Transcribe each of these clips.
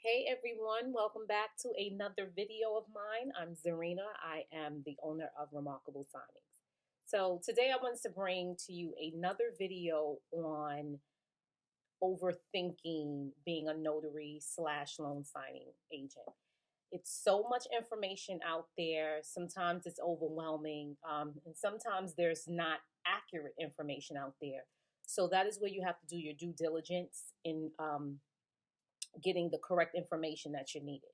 Hey everyone, welcome back to another video of mine. I'm Zarina. I am the owner of Remarkable Signings. So today I wanted to bring to you another video on overthinking being a notary slash loan signing agent. It's so much information out there. Sometimes it's overwhelming, and sometimes there's not accurate information out there. So that is where you have to do your due diligence in getting the correct information that you needed.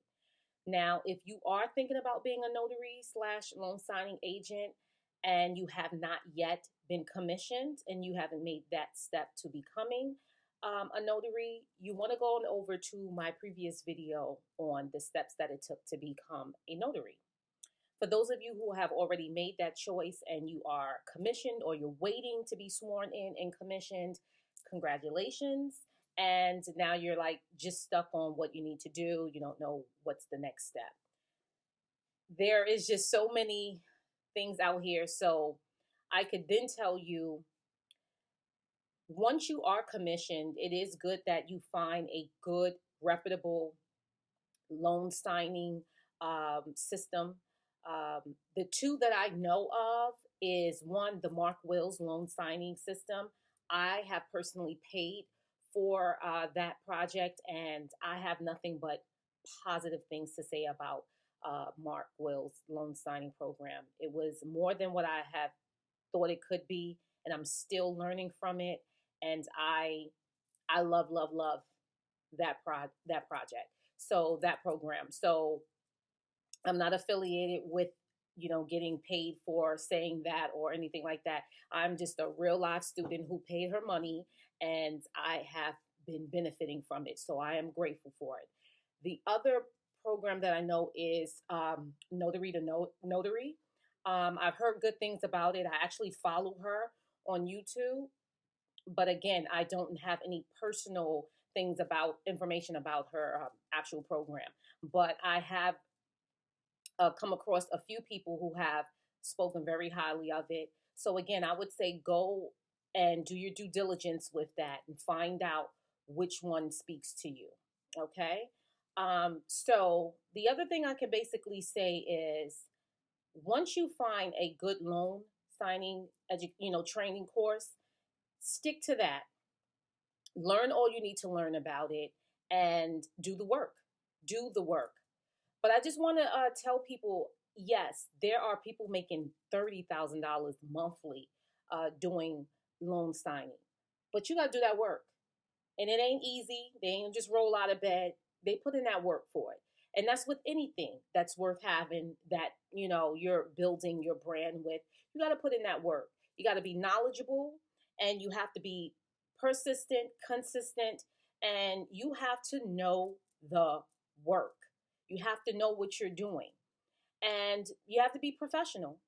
Now, if you are thinking about being a notary slash loan signing agent and you have not yet been commissioned and you haven't made that step to becoming a notary, you want to go on over to my previous video on the steps that it took to become a notary. For those of you who have already made that choice and you are commissioned or you're waiting to be sworn in and commissioned, congratulations. And now you're like just stuck on what you need to do. You don't know what's the next step. There is just so many things out here. So I could then tell you, once you are commissioned, it is good that you find a good, reputable loan signing system. The two that I know of is one, the Mark Wills loan signing system. I have personally paid for that project, and I have nothing but positive things to say about Mark Wills loan signing program. It was more than what I have thought it could be, and I'm still learning from it. And I love that project. So that program. So I'm not affiliated with getting paid for saying that or anything like that. I'm just a real life student who paid her money, and I have been benefiting from it. So I am grateful for it. The other program that I know is Notary to Notary. I've heard good things about it. I actually follow her on YouTube, but again, I don't have any personal things about information about her actual program. But I have come across a few people who have spoken very highly of it. So again, I would say go and do your due diligence with that and find out which one speaks to you. Okay. So the other thing I can basically say is once you find a good loan signing, training course, stick to that. Learn all you need to learn about it and do the work. Do the work. But I just want to tell people, yes, there are people making $30,000 monthly doing loan signing, but you got to do that work, and it ain't easy. They ain't just roll out of bed. They put in that work for it, and that's with anything that's worth having that you're building your brand with. You got to put in that work. You got to be knowledgeable, and you have to be persistent, consistent, and you have to know the work. You have to know what you're doing, and you have to be professional.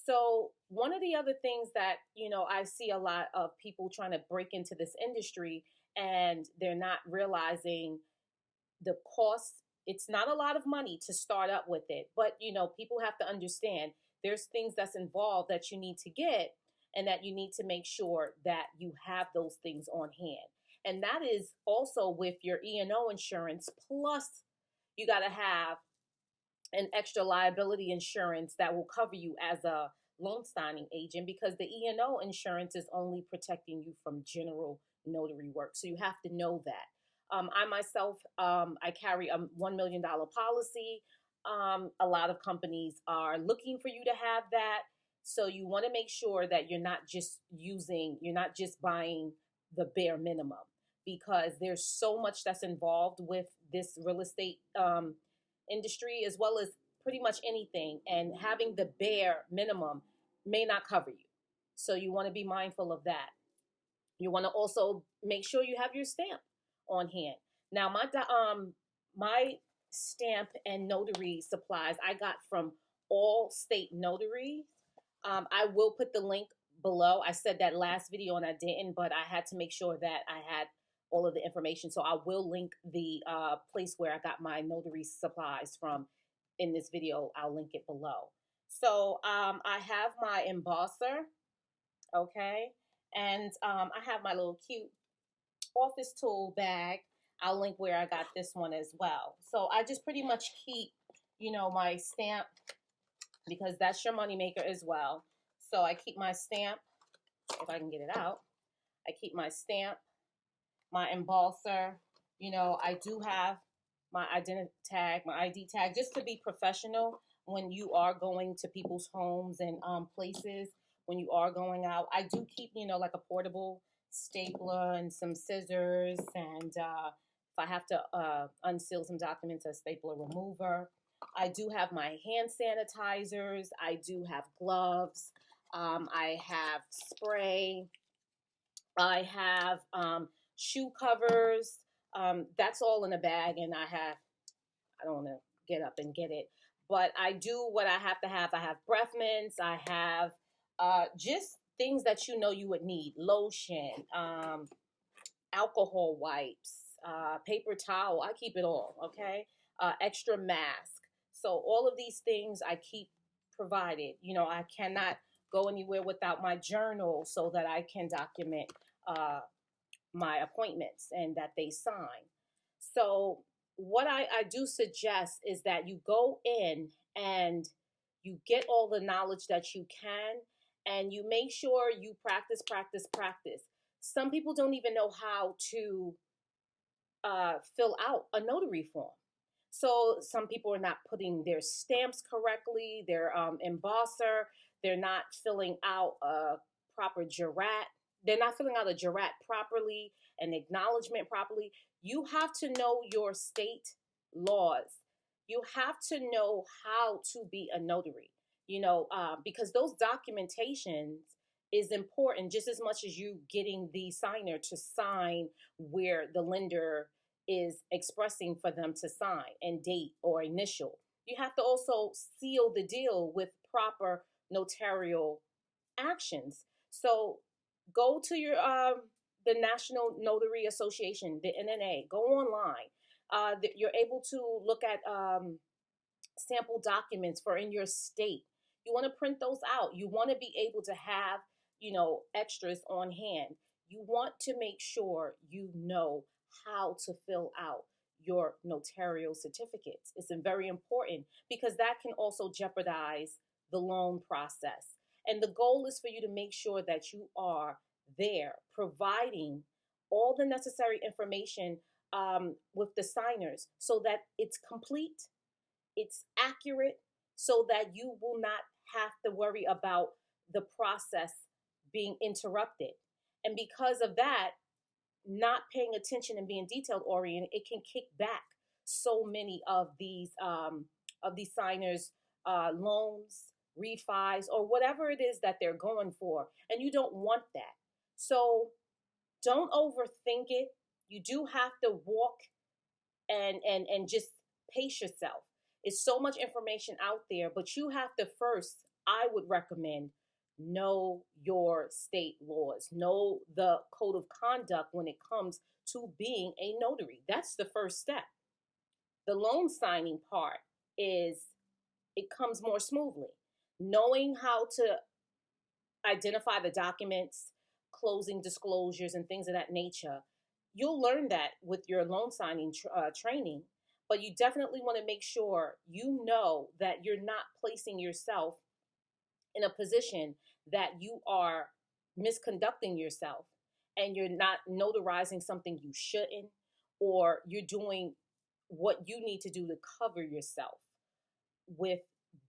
So one of the other things that I see a lot of people trying to break into this industry, and they're not realizing the cost. It's not a lot of money to start up with it, but people have to understand there's things that's involved that you need to get, and that you need to make sure that you have those things on hand. And that is also with your E&O insurance, plus you got to have an extra liability insurance that will cover you as a loan signing agent, because the E&O insurance is only protecting you from general notary work. So you have to know that. I myself, I carry a $1 million policy. A lot of companies are looking for you to have that. So you want to make sure that you're not just buying the bare minimum, because there's so much that's involved with this real estate industry, as well as pretty much anything. And having the bare minimum may not cover you. So you want to be mindful of that. You want to also make sure you have your stamp on hand. Now, my stamp and notary supplies I got from All State Notary. I will put the link below. I said that last video and I didn't, but I had to make sure that I had all of the information. So I will link the place where I got my notary supplies from in this video. I'll link it below. So I have my embosser, okay? And I have my little cute office tool bag. I'll link where I got this one as well. So I just pretty much keep, my stamp, because that's your moneymaker as well. So I keep my stamp, if I can get it out. I keep my stamp, my embosser. I do have my identity tag, my ID tag, just to be professional when you are going to people's homes and places, when you are going out. I do keep, like a portable stapler and some scissors, and if I have to unseal some documents, a stapler remover. I do have my hand sanitizers. I do have gloves. I have spray. I have shoe covers. That's all in a bag, and I don't want to get up and get it, but I do what I have to have. I have breath mints. I have just things that you would need: lotion, alcohol wipes, paper towel. I keep it all, okay? Extra mask. So all of these things I keep provided. I cannot go anywhere without my journal so that I can document my appointments and that they sign. So what I do suggest is that you go in and you get all the knowledge that you can, and you make sure you practice, practice, practice. Some people don't even know how to fill out a notary form. So some people are not putting their stamps correctly, their embosser, they're not filling out a proper jurat. They're not filling out a jurat properly, an acknowledgement properly. You have to know your state laws. You have to know how to be a notary, because those documentations is important just as much as you getting the signer to sign where the lender is expressing for them to sign and date or initial. You have to also seal the deal with proper notarial actions. So go to your the National Notary Association, the NNA. Go online. You're able to look at sample documents for in your state. You want to print those out. You want to be able to have, extras on hand. You want to make sure you know how to fill out your notarial certificates. It's very important because that can also jeopardize the loan process. And the goal is for you to make sure that you are there providing all the necessary information with the signers so that it's complete, it's accurate, so that you will not have to worry about the process being interrupted. And because of that, not paying attention and being detailed oriented, it can kick back so many of these signers loans, refis, or whatever it is that they're going for, and you don't want that. So don't overthink it. You do have to walk and just pace yourself. It's so much information out there, but you have to first, I would recommend, know your state laws, know the code of conduct when it comes to being a notary. That's the first step. The loan signing part is, it comes more smoothly. Knowing how to identify the documents, closing disclosures, and things of that nature. You'll learn that with your loan signing training, but you definitely want to make sure you know that you're not placing yourself in a position that you are misconducting yourself and you're not notarizing something you shouldn't, or you're doing what you need to do to cover yourself with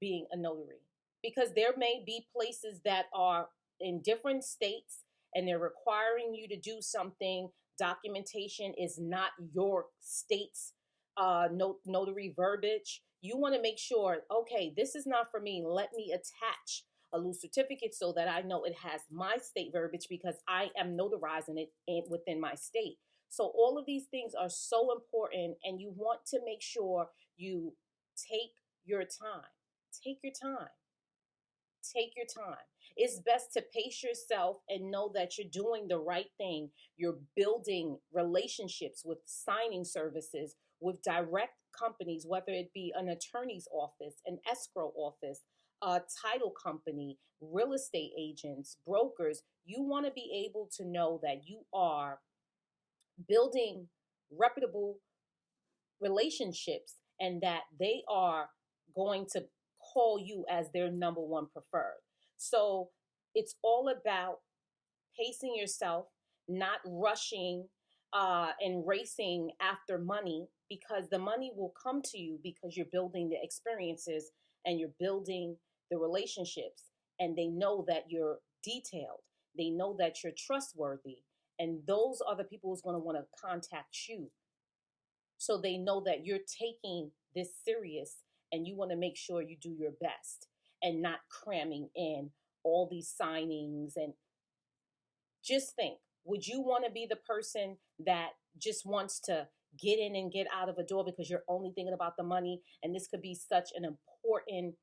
being a notary. Because there may be places that are in different states and they're requiring you to do something. Documentation is not your state's notary verbiage. You want to make sure, okay, this is not for me. Let me attach a loose certificate so that I know it has my state verbiage because I am notarizing it within my state. So all of these things are so important, and you want to make sure you take your time. Take your time. Take your time. It's best to pace yourself and know that you're doing the right thing. You're building relationships with signing services, with direct companies, whether it be an attorney's office, an escrow office, a title company, real estate agents, brokers. You want to be able to know that you are building reputable relationships and that they are going to call you as their number one preferred. So it's all about pacing yourself, not rushing and racing after money, because the money will come to you because you're building the experiences and you're building the relationships, and they know that you're detailed, they know that you're trustworthy, and those are the people who's going to want to contact you, so they know that you're taking this serious and you want to make sure you do your best and not cramming in all these signings. And just think, would you want to be the person that just wants to get in and get out of a door because you're only thinking about the money? And this could be such an important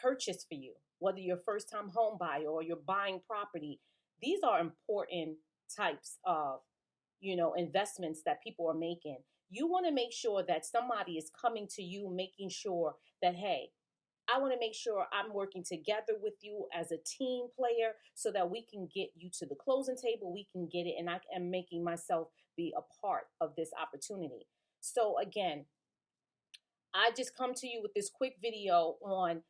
purchase for you, whether you're a first time home buyer or you're buying property. These are important types of, investments that people are making. You want to make sure that somebody is coming to you, making sure that, hey, I want to make sure I'm working together with you as a team player so that we can get you to the closing table. We can get it, and I am making myself be a part of this opportunity. So, again, I just come to you with this quick video on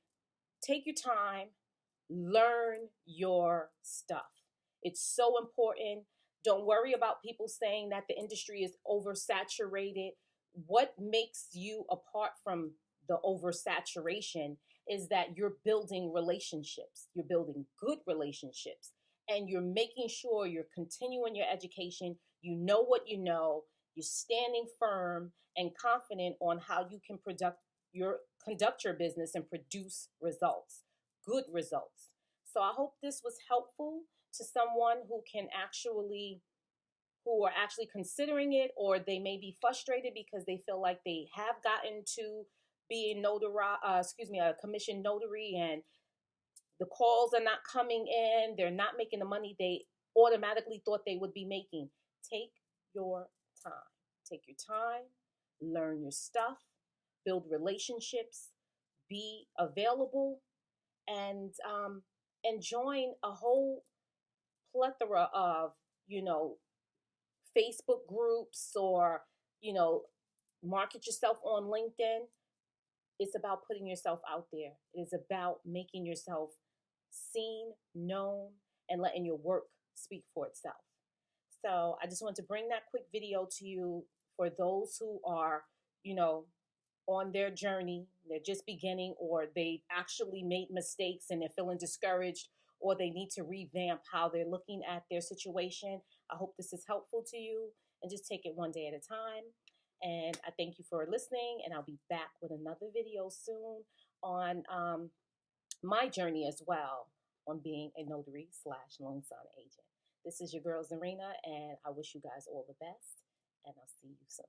take your time, learn your stuff. It's so important. Don't worry about people saying that the industry is oversaturated. What makes you apart from the oversaturation is that you're building relationships. You're building good relationships, and you're making sure you're continuing your education. You know what you know. You're standing firm and confident on how you can conduct your business and produce results, good results. So I hope this was helpful to someone who are actually considering it, or they may be frustrated because they feel like they have gotten to being a commissioned notary, and the calls are not coming in. They're not making the money they automatically thought they would be making. Take your time. Take your time. Learn your stuff. Build relationships. Be available, and join a whole plethora of Facebook groups, or you know market yourself on LinkedIn. It's about putting yourself out there. It is about making yourself seen, known, and letting your work speak for itself. So I just want to bring that quick video to you for those who are, you know, on their journey. They're just beginning, or they actually made mistakes and they're feeling discouraged, or they need to revamp how they're looking at their situation. I hope this is helpful to you, and just take it one day at a time. And I thank you for listening, and I'll be back with another video soon on my journey as well on being a notary / loan sign agent. This is your girl Zarina, and I wish you guys all the best, and I'll see you soon.